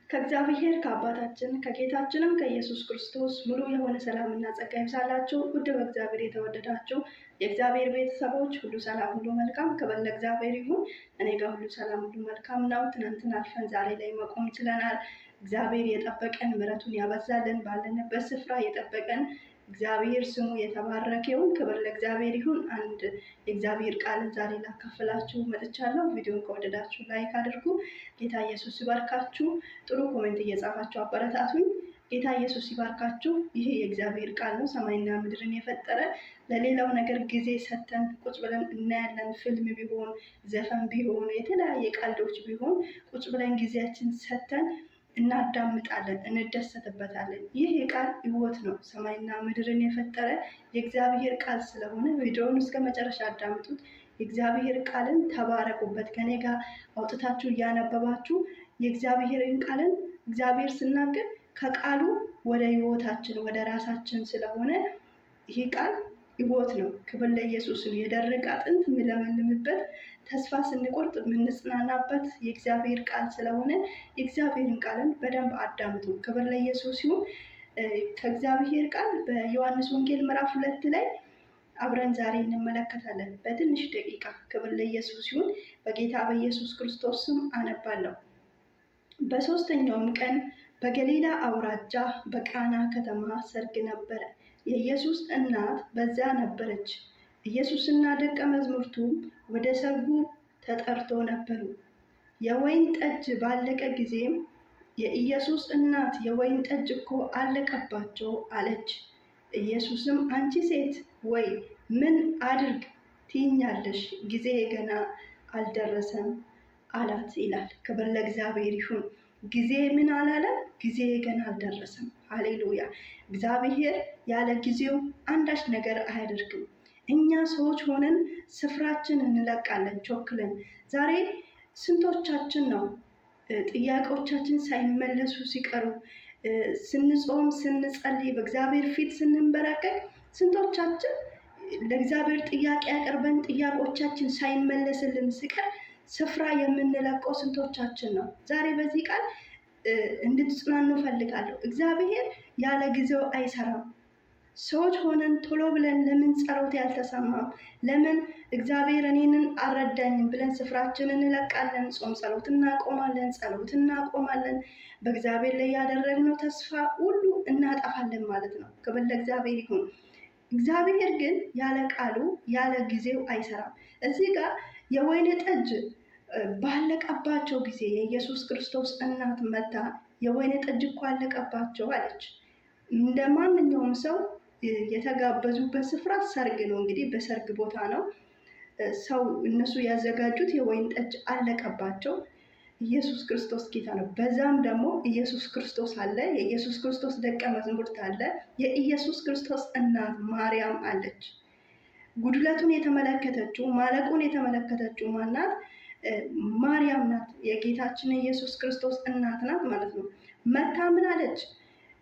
ከእግዚአብሔር ከአባታችን ከጌታችንም ከኢየሱስ ክርስቶስ ሙሉ የሆነ ሰላምና ጸጋ ይብዛላችሁ። ውድ በእግዚአብሔር የተወደዳችሁ የእግዚአብሔር ቤተሰቦች ሁሉ ሰላም፣ ሁሉ መልካም፣ ክብር ለእግዚአብሔር ይሁን። እኔ ጋር ሁሉ ሰላም፣ ሁሉ መልካም ነው። ትናንትን አልፈን ዛሬ ላይ መቆም ችለናል። እግዚአብሔር የጠበቀን ምሕረቱን ያበዛልን ባለንበት ስፍራ የጠበቀን እግዚአብሔር ስሙ የተባረከ ይሁን። ክብር ለእግዚአብሔር ይሁን። አንድ የእግዚአብሔር ቃል ዛሬ ላካፍላችሁ መጥቻለሁ። ቪዲዮን ከወደዳችሁ ላይክ አድርጉ። ጌታ ኢየሱስ ይባርካችሁ። ጥሩ ኮሜንት እየጻፋችሁ አበረታቱኝ። ጌታ ኢየሱስ ይባርካችሁ። ይሄ የእግዚአብሔር ቃል ነው። ሰማይና ምድርን የፈጠረ ለሌላው ነገር ጊዜ ሰተን ቁጭ ብለን እናያለን። ፊልም ቢሆን፣ ዘፈን ቢሆን፣ የተለያየ ቀልዶች ቢሆን ቁጭ ብለን ጊዜያችን ሰተን እናዳምጣለን፣ እንደሰትበታለን። ይህ ቃል ሕይወት ነው። ሰማይና ምድርን የፈጠረ የእግዚአብሔር ቃል ስለሆነ ቪዲዮውን እስከ መጨረሻ አዳምጡት። የእግዚአብሔር ቃልን ተባረኩበት። ከኔ ጋር አውጥታችሁ እያነበባችሁ የእግዚአብሔርን ቃልን እግዚአብሔር ስናገር ከቃሉ ወደ ሕይወታችን ወደ ራሳችን ስለሆነ ይህ ቃል ሕይወት ነው። ክብር ለኢየሱስ ነው። የደረቀ አጥንት የሚለመልምበት፣ ተስፋ ስንቆርጥ የምንጽናናበት የእግዚአብሔር ቃል ስለሆነ የእግዚአብሔርን ቃልን በደንብ አዳምጡ። ክብር ለኢየሱስ ይሁን። ከእግዚአብሔር ቃል በዮሐንስ ወንጌል ምዕራፍ 2 ላይ አብረን ዛሬ እንመለከታለን በትንሽ ደቂቃ። ክብር ለኢየሱስ ይሁን። በጌታ በኢየሱስ ክርስቶስ ስም አነባለሁ። በሦስተኛውም ቀን በገሊላ አውራጃ በቃና ከተማ ሰርግ ነበረ። የኢየሱስ እናት በዚያ ነበረች። ኢየሱስና ደቀ መዛሙርቱ ወደ ሰርጉ ተጠርቶ ነበሩ። የወይን ጠጅ ባለቀ ጊዜም የኢየሱስ እናት የወይን ጠጅ እኮ አለቀባቸው አለች። ኢየሱስም አንቺ ሴት ወይ ምን አድርግ ትይኛለሽ? ጊዜ ገና አልደረሰም አላት ይላል። ክብር ለእግዚአብሔር ይሁን። ጊዜ ምን አላለም? ጊዜ ገና አልደረሰም። ሃሌሉያ። እግዚአብሔር ያለ ጊዜው አንዳች ነገር አያደርግም። እኛ ሰዎች ሆነን ስፍራችን እንለቃለን ቾክለን። ዛሬ ስንቶቻችን ነው ጥያቄዎቻችን ሳይመለሱ ሲቀሩ፣ ስንጾም ስንጸልይ፣ በእግዚአብሔር ፊት ስንንበረከክ፣ ስንቶቻችን ለእግዚአብሔር ጥያቄ ያቀርበን ጥያቄዎቻችን ሳይመለስልን ሲቀር ስፍራ የምንለቀው ስንቶቻችን ነው? ዛሬ በዚህ ቃል እንድትጽናኑ ፈልጋለሁ። እግዚአብሔር ያለ ጊዜው አይሰራም። ሰዎች ሆነን ቶሎ ብለን ለምን ጸሎት ያልተሰማም፣ ለምን እግዚአብሔር እኔንን አልረዳኝም ብለን ስፍራችንን እንለቃለን። ጾም ጸሎት እናቆማለን፣ ጸሎት እናቆማለን። በእግዚአብሔር ላይ ያደረግነው ተስፋ ሁሉ እናጠፋለን ማለት ነው። ክብር ለእግዚአብሔር ይሁን። እግዚአብሔር ግን ያለ ቃሉ ያለ ጊዜው አይሰራም። እዚህ ጋር የወይን ጠጅ ባለቀባቸው ጊዜ የኢየሱስ ክርስቶስ እናት መታ የወይን ጠጅ እኮ አለቀባቸው አለች። እንደ ማንኛውም ሰው የተጋበዙበት ስፍራ ሰርግ ነው። እንግዲህ በሰርግ ቦታ ነው ሰው እነሱ ያዘጋጁት የወይን ጠጅ አለቀባቸው። ኢየሱስ ክርስቶስ ጌታ ነው። በዛም ደግሞ ኢየሱስ ክርስቶስ አለ፣ የኢየሱስ ክርስቶስ ደቀ መዛሙርት አለ፣ የኢየሱስ ክርስቶስ እናት ማርያም አለች። ጉድለቱን የተመለከተችው ማለቁን የተመለከተችው ማናት? ማርያም ናት። የጌታችን ኢየሱስ ክርስቶስ እናት ናት ማለት ነው። መታ ምን አለች?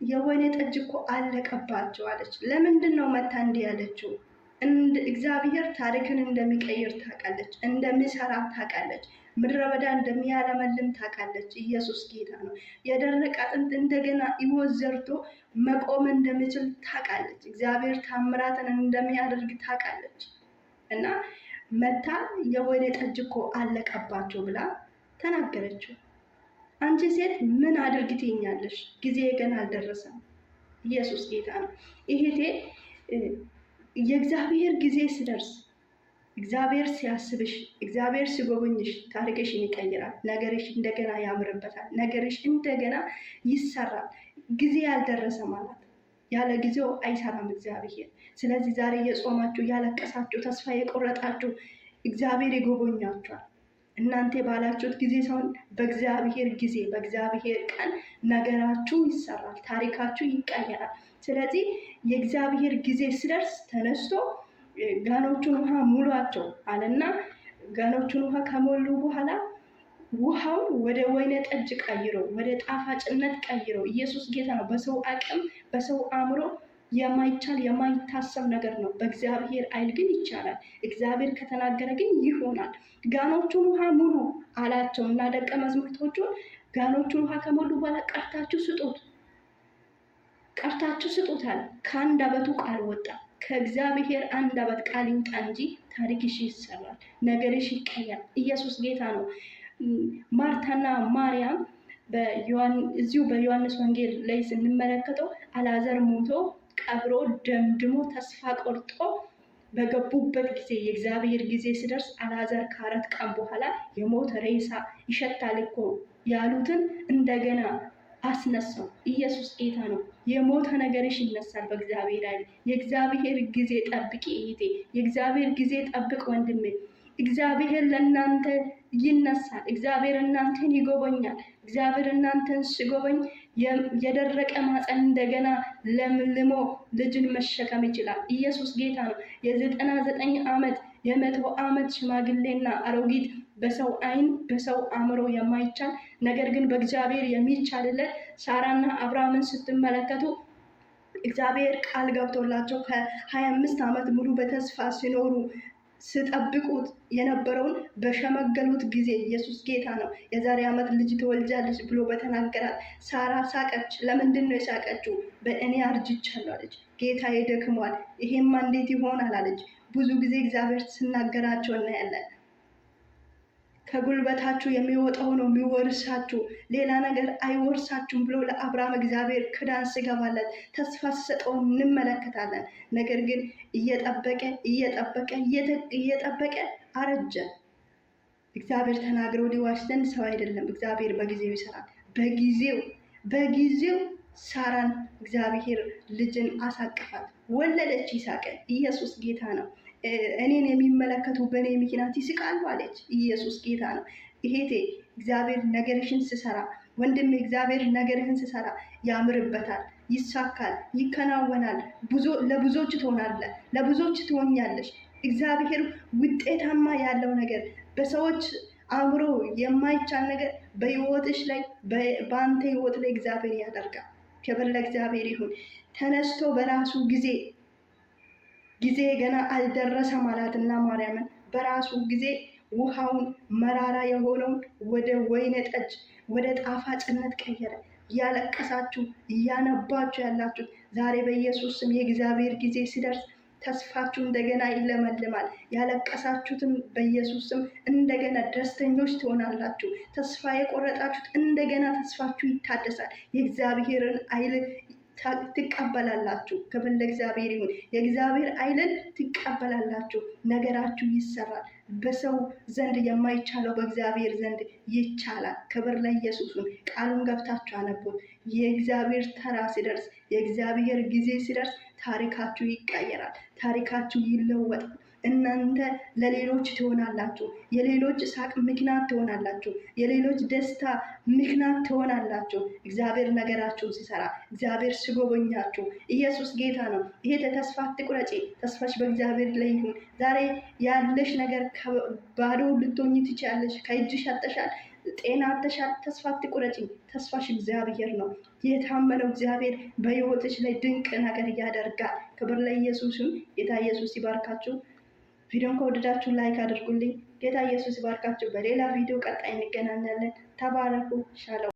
የወይን ጠጅ እኮ አለቀባቸው አለች። ለምንድን ነው መታ እንዲህ ያለችው? እግዚአብሔር ታሪክን እንደሚቀይር ታውቃለች፣ እንደሚሰራ ታውቃለች፣ ምድረ በዳ እንደሚያለመልም ታውቃለች። ኢየሱስ ጌታ ነው። የደረቀ አጥንት እንደገና ሕይወት ዘርቶ መቆም እንደሚችል ታውቃለች። እግዚአብሔር ታምራትን እንደሚያደርግ ታውቃለች። እና መታ የወይን ጠጅ እኮ አለቀባቸው ብላ ተናገረችው። አንቺ ሴት ምን አድርግ ትይኛለሽ? ጊዜ ገና አልደረሰም። ኢየሱስ ጌታ ነው። ይሄቴ የእግዚአብሔር ጊዜ ሲደርስ፣ እግዚአብሔር ሲያስብሽ፣ እግዚአብሔር ሲጎበኝሽ ታሪክሽን ይቀይራል። ነገርሽ እንደገና ያምርበታል። ነገርሽ እንደገና ይሰራል። ጊዜ ያልደረሰ ማለት ያለ ጊዜው አይሰራም እግዚአብሔር። ስለዚህ ዛሬ የጾማችሁ፣ ያለቀሳችሁ፣ ተስፋ የቆረጣችሁ እግዚአብሔር ይጎበኛችኋል። እናንተ ባላችሁት ጊዜ ሳይሆን በእግዚአብሔር ጊዜ፣ በእግዚአብሔር ቀን ነገራችሁ ይሰራል፣ ታሪካችሁ ይቀየራል። ስለዚህ የእግዚአብሔር ጊዜ ሲደርስ ተነስቶ ጋኖቹን ውሃ ሙሏቸው አለና ጋኖቹን ውሃ ከሞሉ በኋላ ውሃውን ወደ ወይን ጠጅ ቀይሮ፣ ወደ ጣፋጭነት ቀይሮ። ኢየሱስ ጌታ ነው። በሰው አቅም በሰው አእምሮ የማይቻል የማይታሰብ ነገር ነው። በእግዚአብሔር ኃይል ግን ይቻላል። እግዚአብሔር ከተናገረ ግን ይሆናል። ጋኖቹን ውሃ ሙሉ አላቸው እና ደቀ መዛሙርቶቹን ጋኖቹን ውሃ ከሞሉ በኋላ ቀርታችሁ ስጡት አለ። ከአንደበቱ ቃል ወጣ። ከእግዚአብሔር አንደበት ቃል ይውጣ እንጂ ታሪክሽ ይሰራል፣ ነገርሽ ይቀየራል። ኢየሱስ ጌታ ነው። ማርታና ማርያም እዚሁ በዮሐንስ ወንጌል ላይ ስንመለከተው አልዓዛር ሞቶ ቀብሮ ደምድሞ ተስፋ ቆርጦ በገቡበት ጊዜ የእግዚአብሔር ጊዜ ሲደርስ አልዓዛር ከ4 ቀን በኋላ የሞተ ሬሳ ይሸታል እኮ ያሉትን እንደገና አስነሳው። ኢየሱስ ጌታ ነው። የሞተ ነገርሽ ይነሳል በእግዚአብሔር ኃይል። የእግዚአብሔር ጊዜ ጠብቂ እህቴ፣ የእግዚአብሔር ጊዜ ጠብቅ ወንድሜ። እግዚአብሔር ለእናንተ ይነሳል። እግዚአብሔር እናንተን ይጎበኛል። እግዚአብሔር እናንተን ሲጎበኝ የደረቀ ማፀን እንደገና ለምልሞ ልጅን መሸከም ይችላል። ኢየሱስ ጌታ ነው። የ99 ዓመት የ100 ዓመት ሽማግሌና አሮጊት በሰው አይን በሰው አእምሮ የማይቻል ነገር ግን በእግዚአብሔር የሚቻልለት ሳራና አብርሃምን ስትመለከቱ እግዚአብሔር ቃል ገብቶላቸው ከ25 ዓመት ሙሉ በተስፋ ሲኖሩ ስጠብቁት የነበረውን በሸመገሉት ጊዜ ኢየሱስ ጌታ ነው። የዛሬ ዓመት ልጅ ትወልጃለች ብሎ በተናገራት ሳራ ሳቀች። ለምንድን ነው የሳቀችው? በእኔ አርጅቻለሁ አለች። ጌታዬ ደክሟል፣ ይሄማ እንዴት ይሆናል አለች። ብዙ ጊዜ እግዚአብሔር ስናገራቸው እናያለን። ከጉልበታችሁ የሚወጣው ነው የሚወርሳችሁ፣ ሌላ ነገር አይወርሳችሁም ብሎ ለአብርሃም እግዚአብሔር ክዳን ሲገባለት ተስፋ ሲሰጠው እንመለከታለን። ነገር ግን እየጠበቀ አረጀ። እግዚአብሔር ተናግሮ ሊዋሽ ዘንድ ሰው አይደለም። እግዚአብሔር በጊዜው ይሰራል። በጊዜው ሳራን እግዚአብሔር ልጅን አሳቀፋት፣ ወለደች ይስሐቅን። ኢየሱስ ጌታ ነው። እኔን የሚመለከቱ በእኔ ምክንያት ይስቃሉ አለች። ኢየሱስ ጌታ ነው። እህቴ እግዚአብሔር ነገርሽን ስሰራ፣ ወንድሜ እግዚአብሔር ነገርህን ስሰራ ያምርበታል፣ ይሳካል፣ ይከናወናል። ለብዙዎች ትሆናለህ፣ ለብዙዎች ትሆኛለሽ። እግዚአብሔር ውጤታማ ያለው ነገር በሰዎች አእምሮ የማይቻል ነገር በህይወትሽ ላይ በአንተ ህይወት ላይ እግዚአብሔር ያደርጋል። ክብር ለእግዚአብሔር ይሁን። ተነስቶ በራሱ ጊዜ ገና አልደረሰም አላትና ማርያምን በራሱ ጊዜ ውሃውን መራራ የሆነውን ወደ ወይነ ጠጅ ወደ ጣፋጭነት ቀየረ። እያለቀሳችሁ እያነባችሁ ያላችሁ ዛሬ በኢየሱስ ስም የእግዚአብሔር ጊዜ ሲደርስ ተስፋችሁ እንደገና ይለመልማል። ያለቀሳችሁትም በኢየሱስ ስም እንደገና ደስተኞች ትሆናላችሁ። ተስፋ የቆረጣችሁት እንደገና ተስፋችሁ ይታደሳል። የእግዚአብሔርን ኃይል ትቀበላላችሁ። ክብር ለእግዚአብሔር ይሁን። የእግዚአብሔር ኃይልን ትቀበላላችሁ። ነገራችሁ ይሰራል። በሰው ዘንድ የማይቻለው በእግዚአብሔር ዘንድ ይቻላል። ክብር ለኢየሱስ ይሁን። ቃሉን ገብታችሁ አነቡት። የእግዚአብሔር ተራ ሲደርስ፣ የእግዚአብሔር ጊዜ ሲደርስ ታሪካችሁ ይቀየራል። ታሪካችሁ ይለወጣል። እናንተ ለሌሎች ትሆናላችሁ። የሌሎች ሳቅ ምክንያት ትሆናላችሁ። የሌሎች ደስታ ምክንያት ትሆናላችሁ። እግዚአብሔር ነገራችሁን ሲሰራ፣ እግዚአብሔር ሲጎበኛችሁ። ኢየሱስ ጌታ ነው። ይሄ ተስፋ አትቁረጪ። ተስፋሽ በእግዚአብሔር ላይ ይሁን። ዛሬ ያለሽ ነገር ባዶ ልትሆኚ ትችያለሽ። ከእጅሽ አጥተሻል፣ ጤና አጥተሻል። ተስፋ አትቁረጪ። ተስፋሽ እግዚአብሔር ነው። የታመነው እግዚአብሔር በሕይወትሽ ላይ ድንቅ ነገር ያደርጋል። ክብር ለኢየሱስ ይሁን። ጌታ ኢየሱስ ይባርካችሁ። ቪዲዮን ከወደዳችሁ ላይክ አድርጉልኝ። ጌታ ኢየሱስ ይባርካችሁ። በሌላ ቪዲዮ ቀጣይ እንገናኛለን። ተባረኩ። ሻሎም